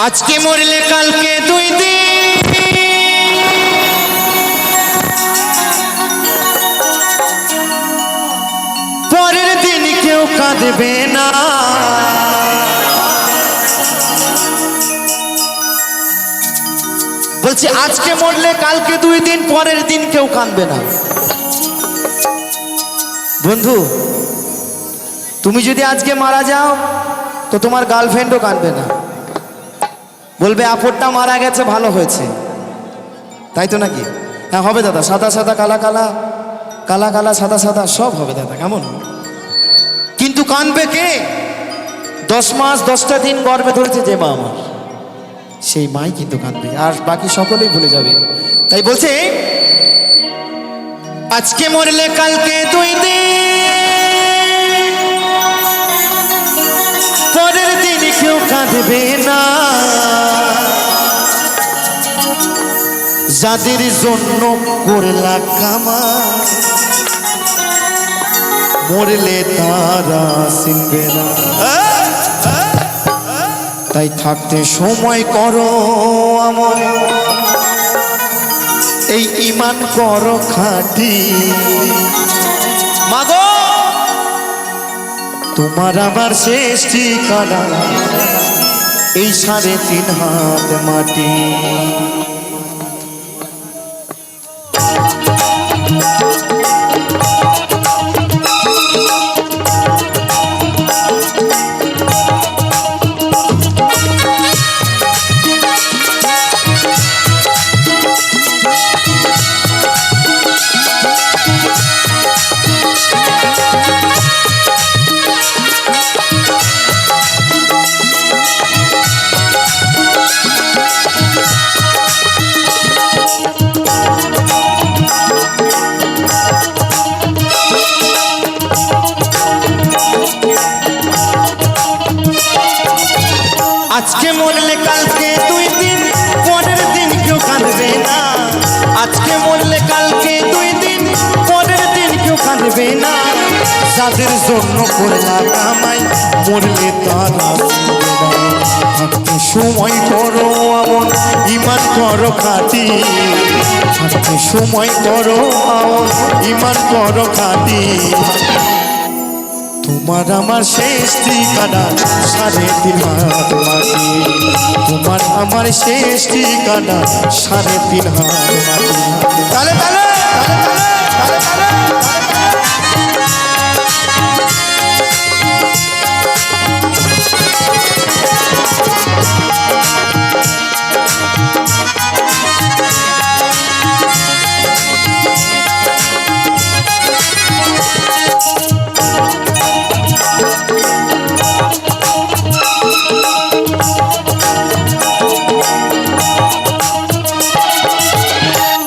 আজকে মরলে কালকে দুই দিন, পরের দিন কেউ কাঁদবে না। বলছি আজকে মরলে কালকে দুই দিন, পরের দিন কেউ কাঁদবে না। বন্ধু, তুমি যদি আজকে মারা যাও তো তোমার গার্লফ্রেন্ডও কাঁদবে না, বলবে আপরটা মারা গেছে, ভালো হয়েছে। তাই তো নাকি? হ্যাঁ হবে দাদা, সাদা সাদা কালা কালা, কালা কালা সাদা সাদা সব হবে দাদা, কেমন? কিন্তু কাঁদবে কে? 10 মাস 10টা দিন গর্ভে ধরেছে যে মা আমার, সেই মাই কিন্তু কাঁদবে, আর বাকি সকলেই ভুলে যাবে। তাই বলছে আজকে মরলে কালকে দুই দিন, পরের দিন কেউ কাঁদবে না। যাদের জন্য করলা কামাই, মরলে তারা চিনবে না। তাই থাকতে সময় করো আমার, এই ঈমান করো খাঁটি। মাগো তোমার আমার শেষ ঠিকানা এই 3.5 হাত মাটি। আজকে মরলে কালকে দুই দিন, পরের দিন কেউ কাঁদবে না। আজকে মরলে কালকে দুই দিন, পরের দিন কেউ কাঁদবে না। যাদের জন্য করলা কামাই, মরলে তারা চিনবে না। থাকতে সময় করো আমন, ঈমান করো খাঁটি। থাকতে সময় করো আমন, ঈমান করো খাঁটি। তোমার আমার শেষ ঠিকানা 3.5 হাত মাটি। তোমার আমার শেষ ঠিকানা 3.5 হাত মাটি। তালে তালে তালে তালে তালে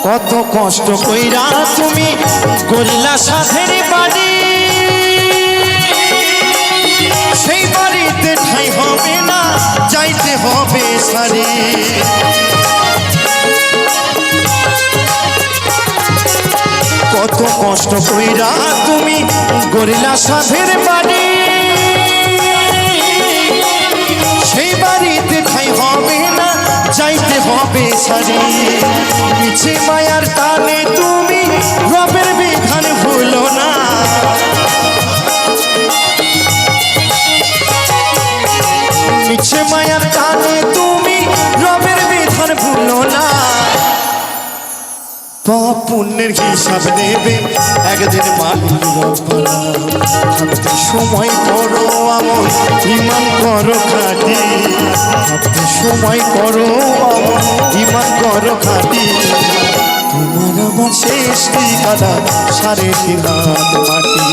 কত কষ্ট কইরা তুমি গড়িলা সাধের বাড়ি, সেই বাড়িতে ঠাই হবে না, যাইতে হবে সারি। কত কষ্ট কইরা তুমি গড়িলা সাধের বাড়ি, সেই বাড়িতে ঠাই হবে না, যাইতে হবে সারি। মিছে মায়ার টানে তুমি রবের বিধান ভুলো না। মিছে মায়ার টানে তুমি রবের বিধান ভুলো না। পাপ পুণ্যের হিসাব নেবে একদিন মালিক রব্বানা। থাকতে সময় করো আমল, ঈমান করো খাঁটি। থাকতে সময় করো আমল, ঈমান করো খাঁটি। তোমার আমার শেষ ঠিকানা 3.5 হাত মাটি।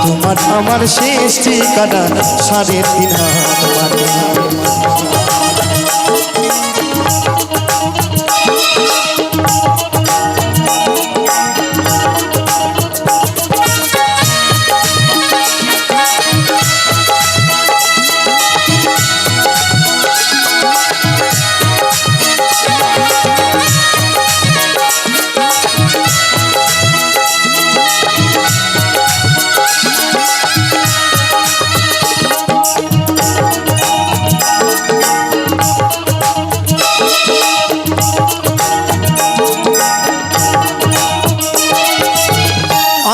তোমার আমার শেষ ঠিকানা 3.5 হাত মাটি।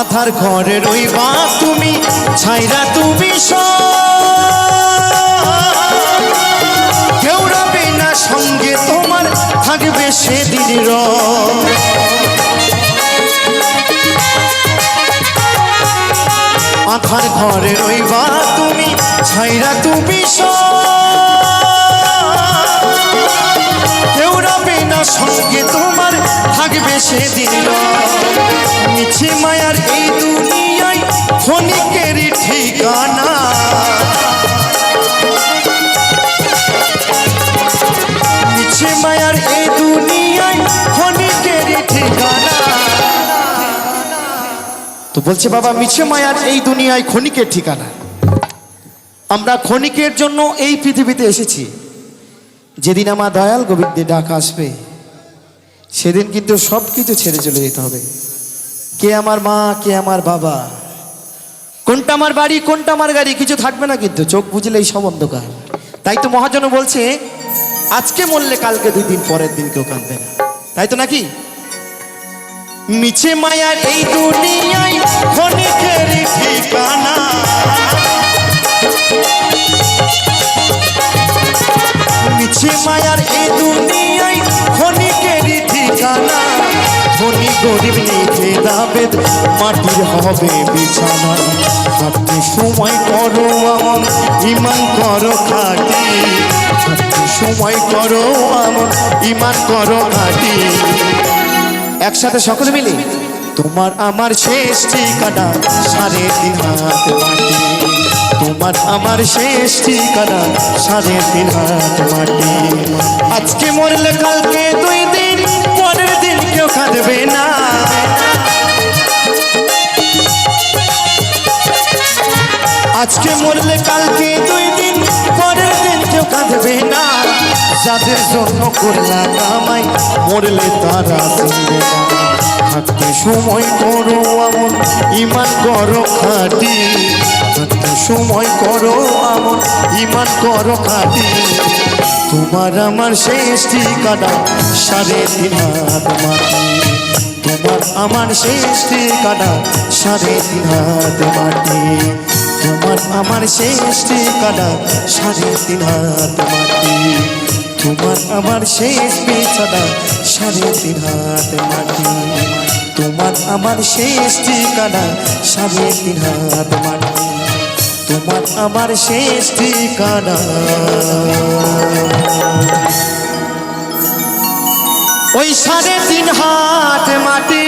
আধার ঘরে রইবা তুমি, ছাইরা তুমি কেউ রবে না সঙ্গে তোমার, থাকবে সেদিন আধার ঘরে রইবা তুমি, ছাইরা তুমি কেউ রবে না সঙ্গে তোমার, থাকবে সেদিন মিছে মায়ার এই দুনিয়ায় ক্ষণিকের ঠিকানা, মিছে মায়ার এই দুনিয়ায় ক্ষণিকের ঠিকানা। তো বলছে বাবা মিছে মায়ার এই দুনিয়ায় ক্ষণিকের ঠিকানা। আমরা ক্ষণিকের জন্য এই পৃথিবীতে এসেছি, যেদিন আমার দয়াল গোবিন্দের ডাক আসবে সেদিন কিন্তু সব কিছু ছেড়ে চলে যেতে হবে। কে আমার মা, কে আমার বাবা, কোনটা আমার বাড়ি, কোনটা আমার গাড়ি, কিছু থাকবে না কিন্তু, চোখ বুঝলেই সব অন্ধকার। তাই তো মহাজন বলছে আজকে মরলে কালকে 2 দিন পরের দিন কেউ কাঁদবে না, তাই তো নাকি? মিছে মায়ার এই দুনিয়ায় ক্ষণিকের ঠিকানা, মিছে মায়ার এই দুনিয়ায় ক্ষণিকের ঠিকানা। ধনী গরিব নিতে যাবে, মাটির হবে বিছানা। থাকতে সময় করো আমন, ইমান করো খাটি, থাকতে সময় করো আমন, ইমান করো খাটি। একসাথে সকলে মিলে তোমার আমার শেষ ঠিকানা 3.5 হাত মাটি, তোমার আমার শেষ ঠিকানা 3.5 হাত মাটি। আজকে মরলে কালকে 2 দিন পরের দিন কেউ কাঁদবে না, আজকে মরলে কালকে 2 দিন পরের দিন কেউ কাঁদবে না। যাদের জন্য করলা কামাই মরলে তারা চিনবে না। থাকতে সময় করো আমন, ইমান করো খাটি, থাকতে সময় করো আমন, ইমান করো খাটি। তোমার আমার শেষ ঠিকানা 3.5 হাত মাটি, তোমার আমার শেষ ঠিকানা 3.5 হাত মাটি, তোমার আমার শেষ ঠিকানা 3.5 হাত মাটি, তোমার আমার শেষ বিছানা 3.5 হাত মাটি, তোমার আমার শেষ ঠিকানা 3.5 হাত মাটি, তোমার আমার শেষ ঠিকানা ওই 3.5 হাত মাটি।